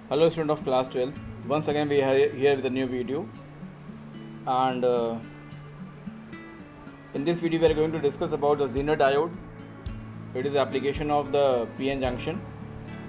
Hello student of class 12. Once again we are here with a new video, and in this video we are going to discuss about the Zener diode. It is the application of the PN junction.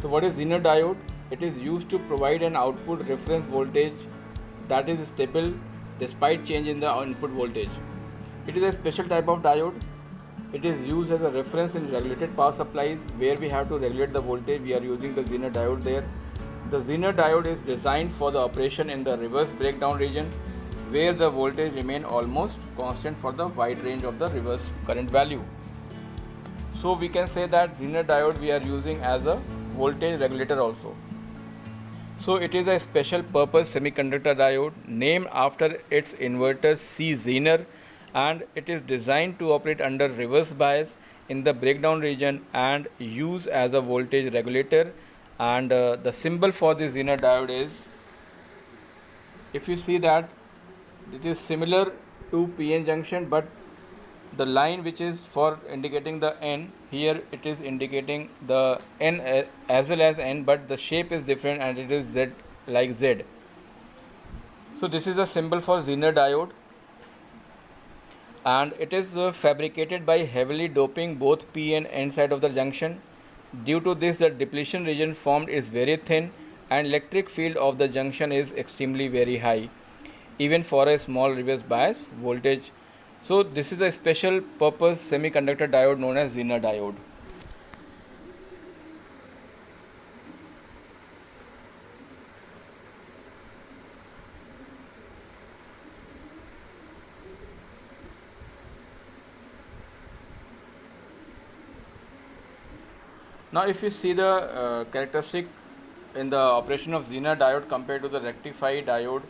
So what is Zener diode? It is used to provide an output reference voltage that is stable despite change in the input voltage. It is a special type of diode. It is used as a reference in regulated power supplies where we have to regulate the voltage. We are using the Zener diode there. The Zener diode is designed for the operation in the reverse breakdown region where the voltage remain almost constant for the wide range of the reverse current value. So we can say that Zener diode we are using as a voltage regulator also. So it is a special purpose semiconductor diode named after its inverter C Zener, and it is designed to operate under reverse bias in the breakdown region and use as a voltage regulator. And the symbol for the Zener diode is, if you see that it is similar to PN junction, but the line which is for indicating the N, here it is indicating the N as well as N, but the shape is different and it is Z, like Z. So this is a symbol for Zener diode, and it is fabricated by heavily doping both P and N side of the junction. Due to this, the depletion region formed is very thin and electric field of the junction is extremely very high, even for a small reverse bias voltage. So this is a special purpose semiconductor diode known as Zener diode. Now if you see the characteristic in the operation of Zener diode compared to the rectifier diode,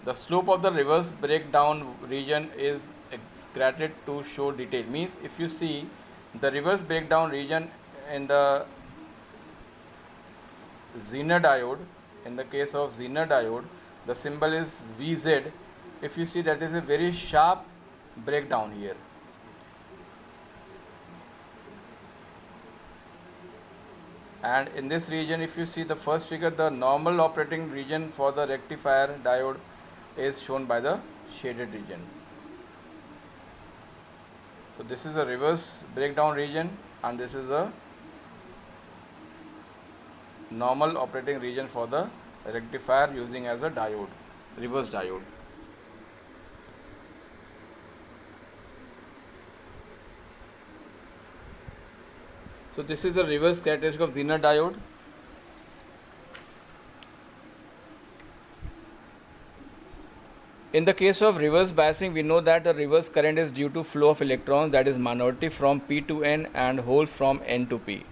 the slope of the reverse breakdown region is exaggerated to show detail. Means if you see the reverse breakdown region in the Zener diode, in the case of Zener diode, the symbol is VZ. If you see, that is a very sharp breakdown here. And in this region, if you see the first figure, the normal operating region for the rectifier diode is shown by the shaded region. So this is a reverse breakdown region and this is a normal operating region for the rectifier using as a diode, reverse diode. So this is the reverse characteristic of Zener diode. In the case of reverse biasing, we know that the reverse current is due to flow of electrons, that is minority from P to N and holes from N to P.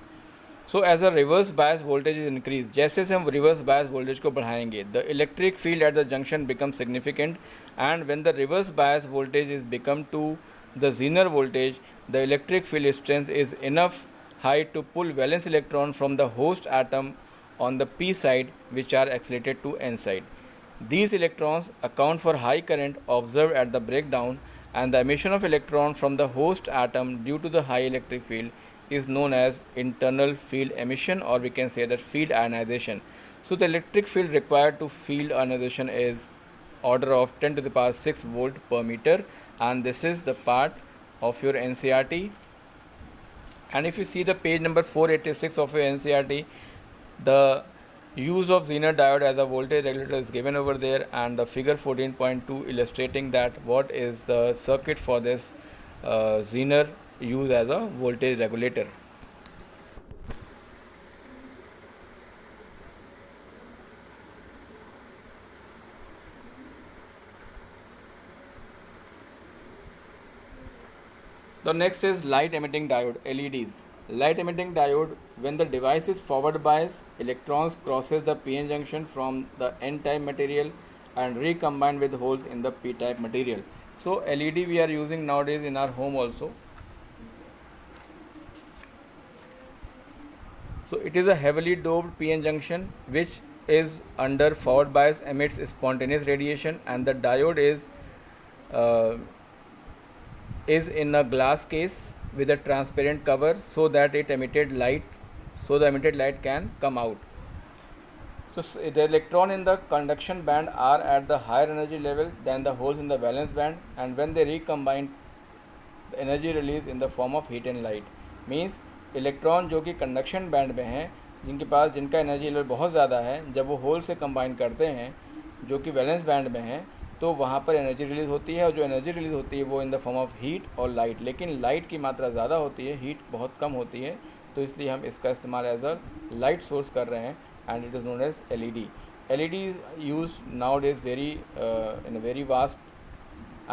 So as a reverse bias voltage is increased, जैसे से हम reverse bias voltage को बढ़ाएंगे, the electric field at the junction becomes significant, and when the reverse bias voltage is become to the Zener voltage, the electric field strength is enough high to pull valence electron from the host atom on the P side, which are accelerated to N side. These electrons account for high current observed at the breakdown, and the emission of electron from the host atom due to the high electric field is known as internal field emission, or we can say that field ionization. So the electric field required to field ionization is order of 10 to the power 6 volt per meter, and this is the part of your NCERT. And if you see the page number 486 of your NCERT, the use of Zener diode as a voltage regulator is given over there, and the figure 14.2 illustrating that what is the circuit for this Zener used as a voltage regulator. The next is light emitting diode, LEDs. Light emitting diode, when the device is forward biased, electrons crosses the PN junction from the N type material and recombine with holes in the P type material. So LED we are using nowadays in our home also. So it is a heavily doped PN junction which is under forward bias, emits spontaneous radiation, and the diode is in a glass case with a transparent cover so that the emitted light can come out. So the electron in the conduction band are at the higher energy level than the holes in the valence band, and when they recombine, the energy release in the form of heat and light. Means electron जो कि conduction band में हैं, जिनका energy level बहुत ज़्यादा है, जब वो होल से कंबाइन करते हैं जो कि वैलेंस बैंड में हैं, तो वहाँ पर एनर्जी रिलीज़ होती है, और जो एनर्जी रिलीज़ होती है वो in the form of heat और लाइट. लेकिन लाइट की मात्रा ज़्यादा होती है, हीट बहुत कम होती है, तो इसलिए हम इसका इस्तेमाल एज अ लाइट सोर्स कर रहे हैं, and it is known as LED. LED is used nowadays in a very vast,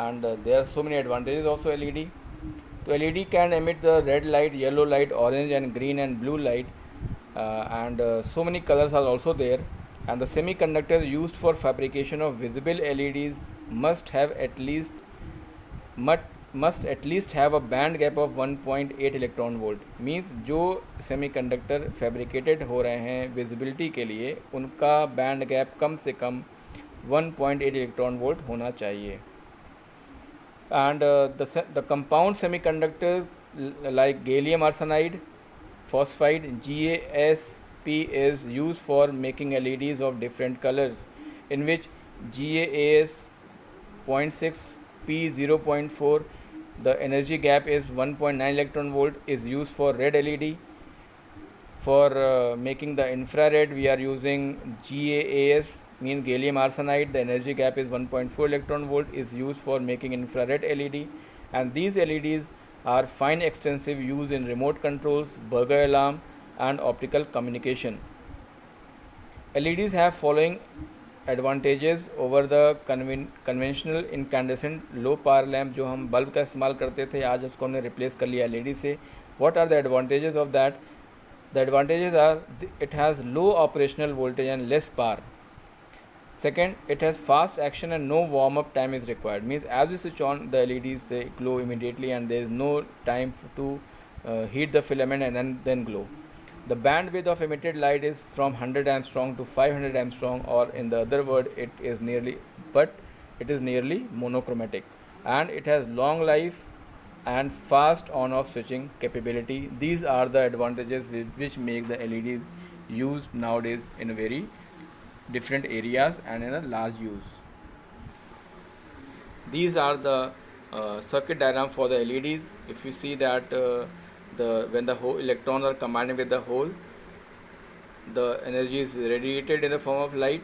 and there are so many advantages also LED. So LED can emit the red light, yellow light, orange and green and blue light, and so many colors are also there. And the semiconductor used for fabrication of visible LEDs must at least have a band gap of 1.8 electron volt. Means जो semiconductor fabricated हो रहे हैं visibility के लिए, उनका band gap कम से कम 1.8 electron volt होना चाहिए. And the compound semiconductors like gallium arsenide, phosphide GaSP is used for making LEDs of different colors, in which GaAs 0.6, P 0.4, the energy gap is 1.9 electron volt, is used for red LED. For making the infrared, we are using GaAs, means gallium arsenide, the energy gap is 1.4 electron volt, is used for making infrared LED. And these LEDs are fine extensive use in remote controls, burglar alarm and optical communication. LEDs have following advantages over the conventional incandescent low power lamp. जो हम bulb का इस्तेमाल करते थे, आज उसको हमने replace कर लिया LED से. What are the advantages of that? The advantages are it has low operational voltage and less power. Second, it has fast action and no warm-up time is required. Means as you switch on the LEDs, they glow immediately and there is no time to heat the filament and then glow. The bandwidth of emitted light is from 100 angstrom to 500 angstrom, or in the other word, it is nearly monochromatic, and it has long life and fast on-off switching capability. These are the advantages which make the LEDs used nowadays in a very different areas and in a large use. These are the circuit diagram for the LEDs. If you see that when the whole electrons are combined with the hole, the energy is radiated in the form of light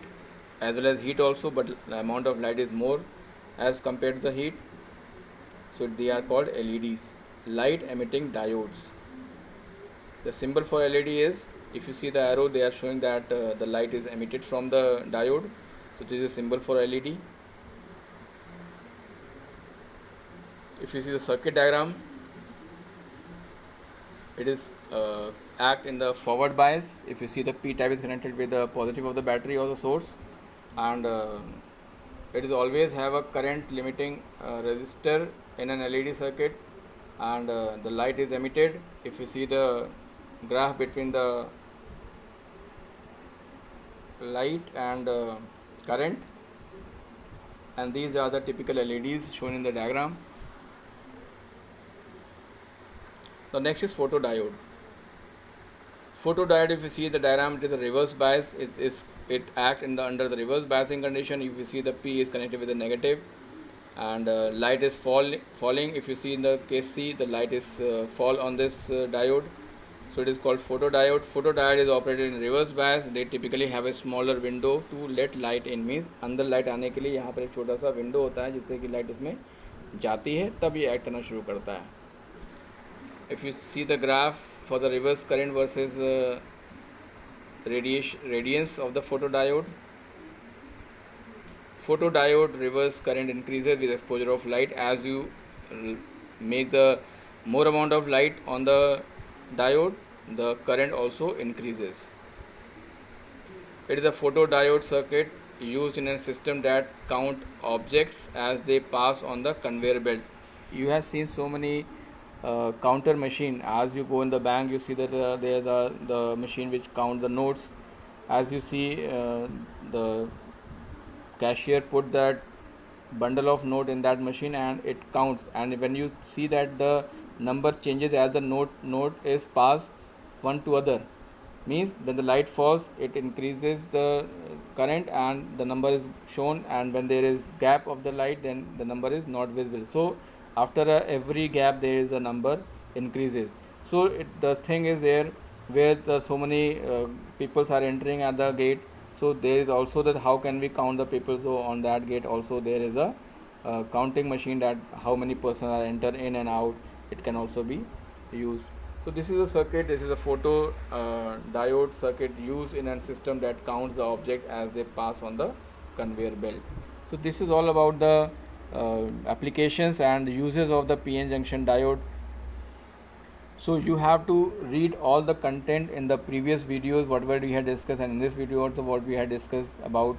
as well as heat also, but the amount of light is more as compared to the heat. So they are called LEDs, light emitting diodes. The symbol for LED is, if you see the arrow, they are showing that the light is emitted from the diode. So this is a symbol for LED. If you see the circuit diagram, it is act in the forward bias. If you see the P type is connected with the positive of the battery or the source, and it is always have a current limiting resistor in an LED circuit, and the light is emitted. If you see the graph between the light and current, and these are the typical LEDs shown in the diagram. The next is photodiode. Photodiode, if you see the diagram, it is a reverse bias. It acts under the reverse biasing condition. If you see the P is connected with the negative, and light is falling. If you see in the case C, the light is fall on this diode. So it is called photodiode. Photodiode is operated in reverse bias. They typically have a smaller window to let light in. Means अंदर light आने के लिए यहाँ पर एक छोटा सा window होता है जिससे कि लाइट उसमें जाती है, तब ये एक्ट करना शुरू करता है. If you see the graph for the reverse current versus radiance of the photodiode, reverse current increases with exposure of light. As you make the more amount of light on the diode, the current also increases. It is a photodiode circuit used in a system that count objects as they pass on the conveyor belt. You have seen so many counter machine. As you go in the bank, you see that there the machine which count the notes. As you see, the cashier put that bundle of note in that machine and it counts, and when you see that the number changes as the note is passed one to other, means when the light falls it increases the current and the number is shown, and when there is gap of the light then the number is not visible. So after every gap there is a number increases. So the thing is there where so many peoples are entering at the gate, so there is also that how can we count the people. So on that gate also there is a counting machine that how many persons are enter in and out, it can also be used. So this is a circuit, this is a photo diode circuit used in a system that counts the object as they pass on the conveyor belt. So this is all about the applications and uses of the PN junction diode. So you have to read all the content in the previous videos whatever we had discussed, and in this video also what we had discussed about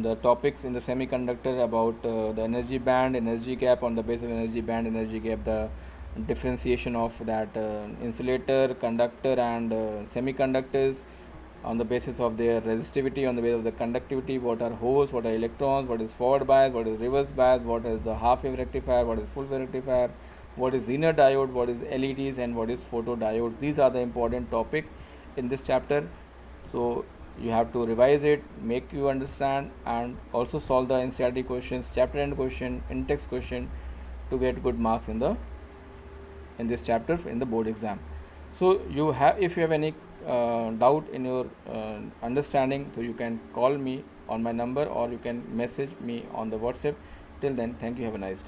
the topics in the semiconductor, about the energy band, energy gap, on the basis of energy band, energy gap, the differentiation of that insulator, conductor and semiconductors on the basis of their resistivity, on the basis of the conductivity, what are holes, what are electrons, what is forward bias, what is reverse bias, what is the half wave rectifier, what is full wave rectifier, what is Zener diode, what is LEDs and what is photodiode. These are the important topic in this chapter. So you have to revise it, make you understand, and also solve the NCERT questions, chapter end question, in-text question to get good marks in this chapter in the board exam. So you have, if you have any doubt in your understanding, so you can call me on my number or you can message me on the WhatsApp. Till then, thank you, have a nice day.